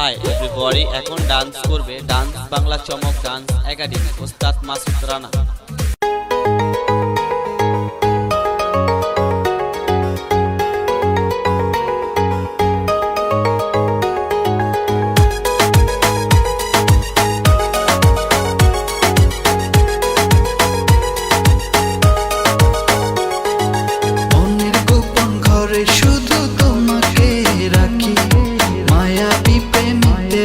Hi everybody, এখন dance করবে dance Bangla চমক ডান্স একাডেমি ওস্তাদ মাসুদ রানা। মনের গোপন ঘরে শুধু তোমাকে রাখি, মায়াবী প্রেমেতে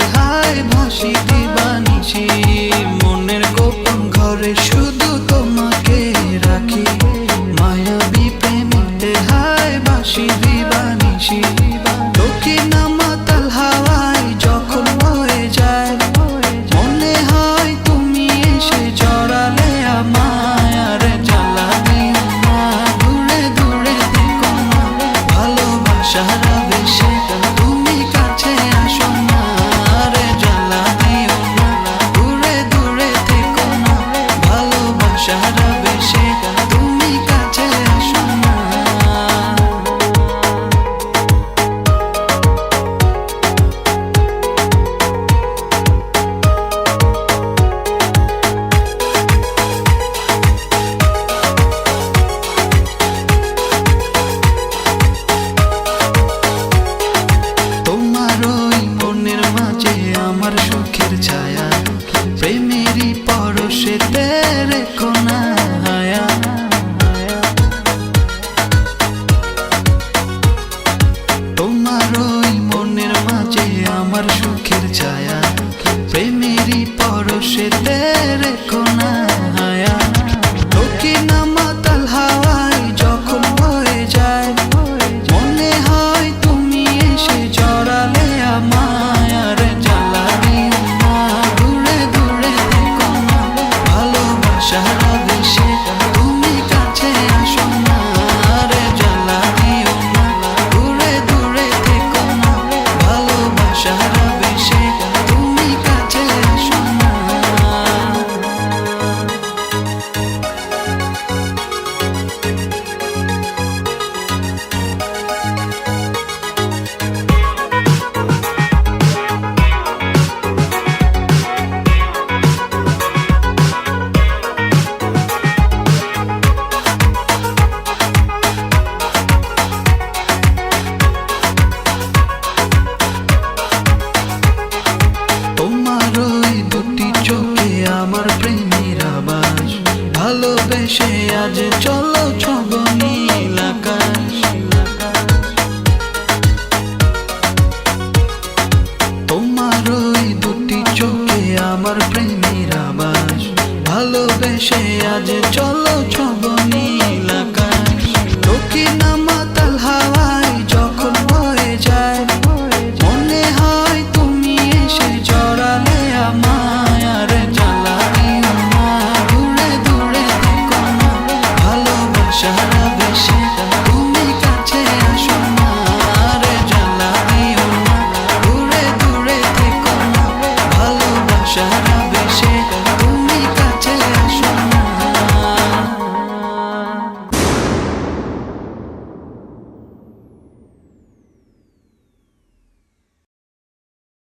হায় বাঁশি দিবানিশি। দক্ষিণা মাতাল হাওয়ায় যখন বয়ে যায়, মনে হয় তুমি এসে জড়ালে আমায়। আর জ্বালা দিও না, দূরে দূরে থেকো না, ভালোবাসার আবেশে তুমি কাছে আসো না। আর জ্বালা দিও না, দূরে দূরে থেকো না, ভালোবাসার আবেশে তুমি কাছে আসো না। তোমার ওই মনের মাঝে আমার সুখের ছায়া, প্রেমেরই পরশেতে রেখো না হায়া। তোমার ওই মনের মাঝে আমার সুখের ছায়া, প্রেমেরই পরশেতে রেখো না হায়া। দক্ষিণা মাতাল হাওয়ায় যখন বয়ে যায়, মনে হয় তুমি এসে জড়ালে আমায়। আর জ্বালা দিও না, দূরে দূরে থেকো না, ভালোবাসার আবেশে তুমি কাছে আসো না। আর জ্বালা দিও না, দূরে দূরে থেকো না, ভালোবাসার আবেশে তুমি কাছে আসো না। তোমার ওই দুটি চোখে আমার প্রেমের আবাস, ভালোবেসে আজ চলো ছব নীল আকাশ। তোমার ওই দুটি চোখে আমার প্রেমের আবাস, ভালোবেসে আজ চলো